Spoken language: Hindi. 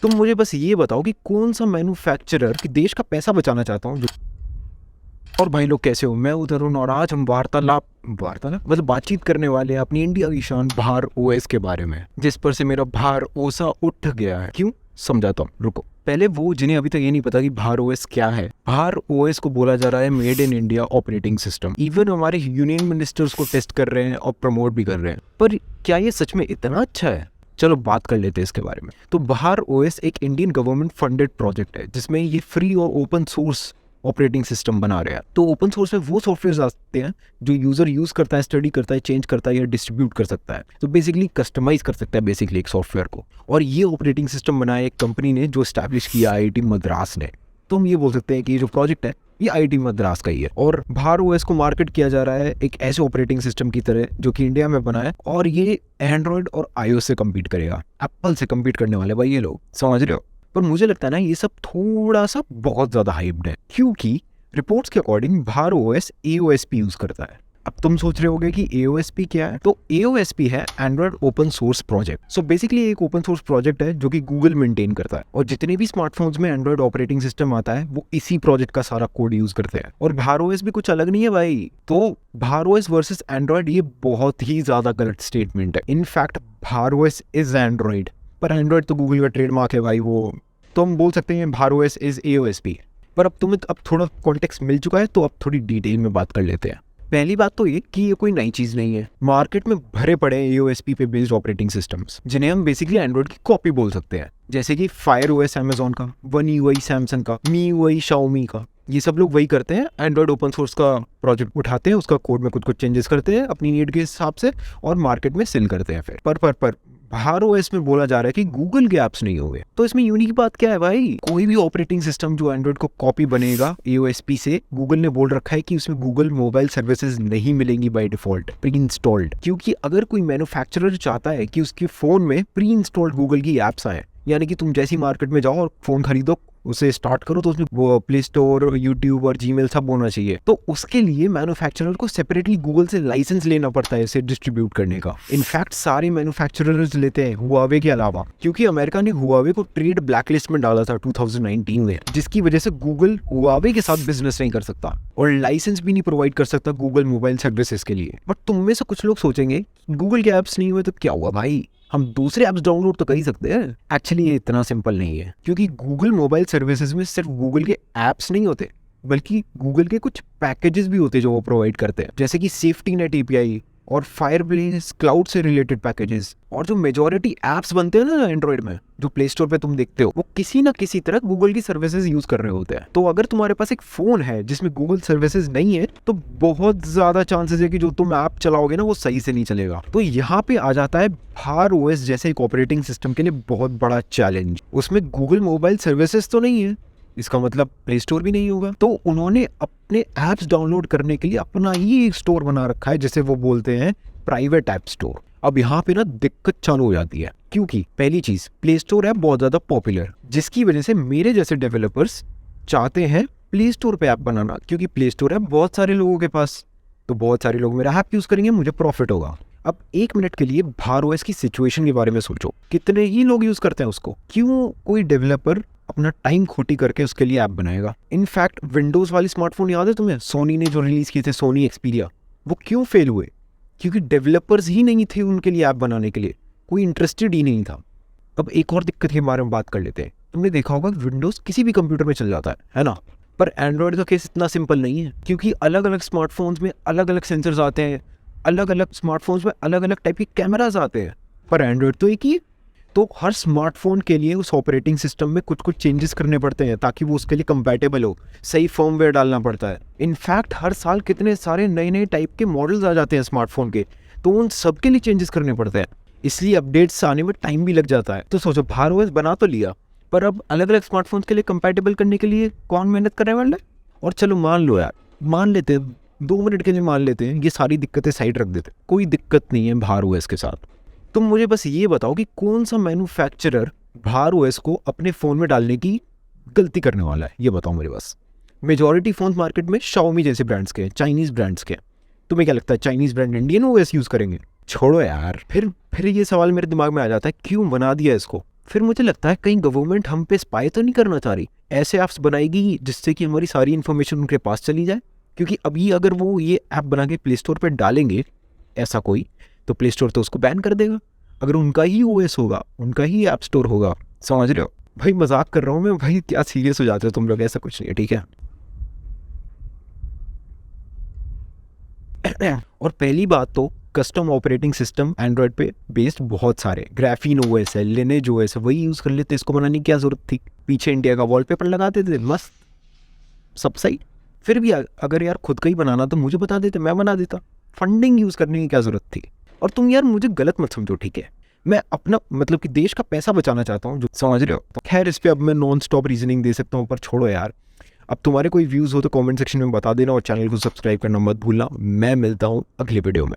तुम मुझे बस ये बताओ कि कौन सा मैन्युफैक्चरर कि देश का पैसा बचाना चाहता हूँ। और भाई लोग कैसे हो, मैं उधर हूँ और आज हम वार्तालाप मतलब बातचीत करने वाले हैं अपनी इंडिया की शान भार ओएस के बारे में, जिस पर से मेरा भार ओसा उठ गया है। क्यों, समझाता हूँ, रुको। पहले वो जिन्हें अभी तक ये नहीं पता कि भार ओएस क्या है, भार ओएस को बोला जा रहा है made in India operating system. Even हमारे यूनियन मिनिस्टर्स को टेस्ट कर रहे हैं और प्रमोट भी कर रहे हैं, पर क्या ये सच में इतना अच्छा है? चलो बात कर लेते हैं इसके बारे में। तो भार ओएस एक इंडियन गवर्नमेंट फंडेड प्रोजेक्ट है जिसमें ये फ्री और ओपन सोर्स ऑपरेटिंग सिस्टम बना रहे हैं। तो ओपन सोर्स में वो सॉफ्टवेयर आते हैं जो यूजर यूज करता है, स्टडी करता है, चेंज करता है या डिस्ट्रीब्यूट कर सकता है। तो बेसिकली कस्टमाइज कर सकता है बेसिकली एक सॉफ्टवेयर को। और ये ऑपरेटिंग सिस्टम बनाया एक कंपनी ने जो स्टैब्लिश किया आईआईटी मद्रास ने। तो हम ये बोल सकते हैं कि ये जो प्रोजेक्ट है ये आईआईटी मद्रास का ही है। और भार ओएस को मार्केट किया जा रहा है एक ऐसे ऑपरेटिंग सिस्टम की तरह जो कि इंडिया में बना है, और ये एंड्रॉयड और आईओएस से कम्पीट करेगा। एप्पल से कम्पीट करने वाले भाई ये लोग, समझ रहे हो? पर मुझे लगता है ना ये सब थोड़ा सा बहुत ज्यादा हाइप्ड है, क्योंकि रिपोर्ट्स के अकॉर्डिंग भार ओएस एओएसपी यूज करता है। अब तुम सोच रहे होगे कि एओएसपी क्या है, तो एओएसपी है Android open source project. So basically एक ओपन सोर्स प्रोजेक्ट है जो कि गूगल मेंटेन करता है, और जितने भी स्मार्टफोन्स में एंड्रॉयड ऑपरेटिंग सिस्टम आता है वो इसी प्रोजेक्ट का सारा कोड यूज करते हैं। और भार ओएस भी कुछ अलग नहीं है भाई। तो भार ओएस वर्सेस एंड्रॉयड ये बहुत ही ज्यादा गलत स्टेटमेंट है। इनफैक्ट भार ओएस इज एंड्रॉयड, पर एंड्रॉयड तो गूगल का ट्रेडमार्क है भाई। वो तो हम बोल सकते हैं भार ओएस इज एओएसपी। पर अब तुम्हें अब थोड़ा कॉन्टेक्स्ट मिल चुका है, तो अब थोड़ी डिटेल में बात कर लेते हैं। पहली बात तो ये कि ये कोई नई चीज नहीं है। मार्केट में भरे पड़े हैं एओएसपी पे बेस्ड ऑपरेटिंग सिस्टम्स, जिन्हें हम बेसिकली एंड्रॉइड की कॉपी बोल सकते हैं। जैसे कि फायर ओएस अमेजॉन का, वन यूआई सैमसंग का, मी यूआई शाओमी का। ये सब लोग वही करते हैं, एंड्रॉइड ओपन सोर्स का प्रोजेक्ट उठाते हैं, उसका कोड में कुछ चेंजेस करते हैं अपनी नीड के हिसाब से और मार्केट में सेल करते हैं। फिर पर भार ओएस में बोला जा रहा है कि गूगल के ऐप्स नहीं होंगे। तो इसमें यूनिक बात क्या है भाई? कोई भी ऑपरेटिंग सिस्टम जो एंड्रॉइड को कॉपी बनेगा एओएसपी से, गूगल ने बोल रखा है कि उसमें गूगल मोबाइल सर्विसेज नहीं मिलेंगी बाय डिफॉल्ट, प्री इंस्टॉल्ड। क्योंकि अगर कोई मैन्युफैक्चरर चाहता है कि उसके फोन में प्री इंस्टॉल्ड गूगल की एप्स आए, यानी कि तुम जैसी मार्केट में जाओ और फोन खरीदो, उसे स्टार्ट करो, तो उसमें वो प्ले स्टोर, यूट्यूब और जीमेल सब होना चाहिए। तो उसके लिए मैन्युफैक्चरर को सेपरेटली गूगल से लाइसेंस लेना पड़ता है इसे डिस्ट्रीब्यूट करने का। इनफैक्ट सारे मैन्युफैक्चरर्स लेते हैं हुआवे के अलावा, क्योंकि अमेरिका ने हुआवे को ट्रेड ब्लैकलिस्ट में डाला था 2019 में, जिसकी वजह से गूगल हुआवे के साथ बिजनेस नहीं कर सकता और लाइसेंस भी नहीं प्रोवाइड कर सकता गूगल मोबाइल सर्विसेज के लिए। बट तुम में से कुछ लोग सोचेंगे गूगल के ऐप्स नहीं हुए तो क्या हुआ भाई, हम दूसरे ऐप्स डाउनलोड तो कर ही सकते हैं। एक्चुअली ये इतना सिंपल नहीं है, क्योंकि गूगल मोबाइल सर्विसेज में सिर्फ गूगल के ऐप्स नहीं होते, बल्कि गूगल के कुछ पैकेजेस भी होते हैं जो वो प्रोवाइड करते हैं, जैसे कि सेफ्टी नेट एपीआई और फायरप्लेस क्लाउड से रिलेटेड पैकेजेस। और जो मेजॉरिटी ऐप्स बनते हैं ना एंड्रॉइड में, जो प्ले स्टोर पे तुम देखते हो, वो किसी ना किसी तरह गूगल की सर्विसेज यूज कर रहे होते हैं। तो अगर तुम्हारे पास एक फोन है जिसमें गूगल सर्विसेज नहीं है, तो बहुत ज्यादा चांसेस है कि जो तुम ऐप चलाओगे ना वो सही से नहीं चलेगा। तो यहाँ पे आ जाता है भार ओएस जैसे एक ऑपरेटिंग सिस्टम के लिए बहुत बड़ा चैलेंज। उसमें गूगल मोबाइल सर्विसेज तो नहीं है, इसका मतलब प्ले स्टोर भी नहीं होगा। तो उन्होंने अपने ऐप्स डाउनलोड करने के लिए अपना ही एक स्टोर बना रखा है, जिसे वो बोलते हैं प्राइवेट ऐप स्टोर। अब यहाँ पे ना दिक्कत चालू हो जाती है, क्योंकि पहली चीज प्ले स्टोर है बहुत ज्यादा पॉपुलर, जिसकी वजह से मेरे जैसे डेवलपर्स चाहते हैं प्ले स्टोर पे ऐप बनाना, क्योंकि प्ले स्टोर है बहुत सारे लोगों के पास, तो बहुत सारे लोग मेरा ऐप यूज करेंगे, मुझे प्रॉफिट होगा। अब एक मिनट के लिए भार ओएस की सिचुएशन के बारे में सोचो, कितने ही लोग यूज करते हैं उसको। क्यों कोई डेवलपर अपना टाइम खोटी करके उसके लिए ऐप बनाएगा? इनफैक्ट विंडोज वाली स्मार्टफोन याद है तुम्हें, सोनी ने जो रिलीज किए थे, सोनी एक्सपीरिया, वो क्यों फेल हुए? क्योंकि डेवलपर्स ही नहीं थे उनके लिए ऐप बनाने के लिए, कोई इंटरेस्टेड ही नहीं था। अब एक और दिक्कत के बारे में बात कर लेते हैं। तुमने देखा होगा विंडोज किसी भी कंप्यूटर में चल जाता है ना, पर एंड्रॉयड का केस इतना सिंपल नहीं है, क्योंकि अलग अलग स्मार्टफोन्स में अलग अलग सेंसर्स आते हैं, अलग अलग स्मार्टफोन्स में अलग अलग टाइप के कैमराज आते हैं, पर एंड्रॉयड तो एक ही। तो हर स्मार्टफोन के लिए उस ऑपरेटिंग सिस्टम में कुछ कुछ चेंजेस करने पड़ते हैं ताकि वो उसके लिए कंपैटिबल हो, सही फर्मवेयर डालना पड़ता है। इनफैक्ट हर साल कितने सारे नए नए टाइप के मॉडल्स आ जाते हैं स्मार्टफोन के, तो उन सब के लिए चेंजेस करने पड़ते हैं, इसलिए अपडेट्स आने में टाइम भी लग जाता है। तो सोचो भार ओएस बना तो लिया, पर अब अलग अलग स्मार्टफोन्स के लिए कंपैटिबल करने के लिए कौन मेहनत करने वाला है? और चलो मान लो यार, मान लेते हैं 2 मिनट के लिए, मान लेते हैं ये सारी दिक्कतें साइड रख देते, कोई दिक्कत नहीं है भार ओएस के साथ। तुम मुझे बस ये बताओ कि कौन सा मैन्युफैक्चरर भार ओएस को अपने फोन में डालने की गलती करने वाला है, ये बताओ मुझे बस। मेजॉरिटी फोन मार्केट में शाओमी जैसे ब्रांड्स के, चाइनीज ब्रांड्स के। तुम्हें क्या लगता है Chinese brand Indian OS use करेंगे? छोड़ो यार। फिर ये सवाल मेरे दिमाग में आ जाता है, क्यों बना दिया इसको? फिर मुझे लगता है कहीं गवर्नमेंट हम पे स्पाई तो नहीं करना चाह रही, ऐसे ऐप्स बनाएगी जिससे कि हमारी सारी इन्फॉर्मेशन उनके पास चली जाए। क्योंकि अभी अगर वो ये ऐप बना के प्ले स्टोर पर डालेंगे ऐसा कोई, तो प्ले स्टोर तो उसको बैन कर देगा। अगर उनका ही ओएस होगा, उनका ही ऐप स्टोर होगा, समझ रहे हो भाई? मजाक कर रहा हूँ मैं भाई, क्या सीरियस हो जाते हो तुम लोग, ऐसा कुछ नहीं है, ठीक है। और पहली बात तो कस्टम ऑपरेटिंग सिस्टम एंड्रॉयड पे बेस्ड बहुत सारे, ग्राफीन ओएस है, लिनेज ओएस है, वही यूज़ कर लेते, इसको बनाने की क्या ज़रूरत थी? पीछे इंडिया का वॉलपेपर लगा देते, मस्त सब सही। फिर भी अगर यार खुद का ही बनाना तो मुझे बता देते, मैं बना देता। फंडिंग यूज़ करने की क्या ज़रूरत थी? और तुम यार मुझे गलत मत समझो, ठीक है, मैं अपना मतलब कि देश का पैसा बचाना चाहता हूँ, जो समझ रहे हो। तो खैर इस पर अब मैं नॉन स्टॉप रीजनिंग दे सकता हूँ, पर छोड़ो यार। अब तुम्हारे कोई व्यूज़ हो तो कमेंट सेक्शन में बता देना, और चैनल को सब्सक्राइब करना मत भूलना। मैं मिलता हूँ अगले वीडियो में।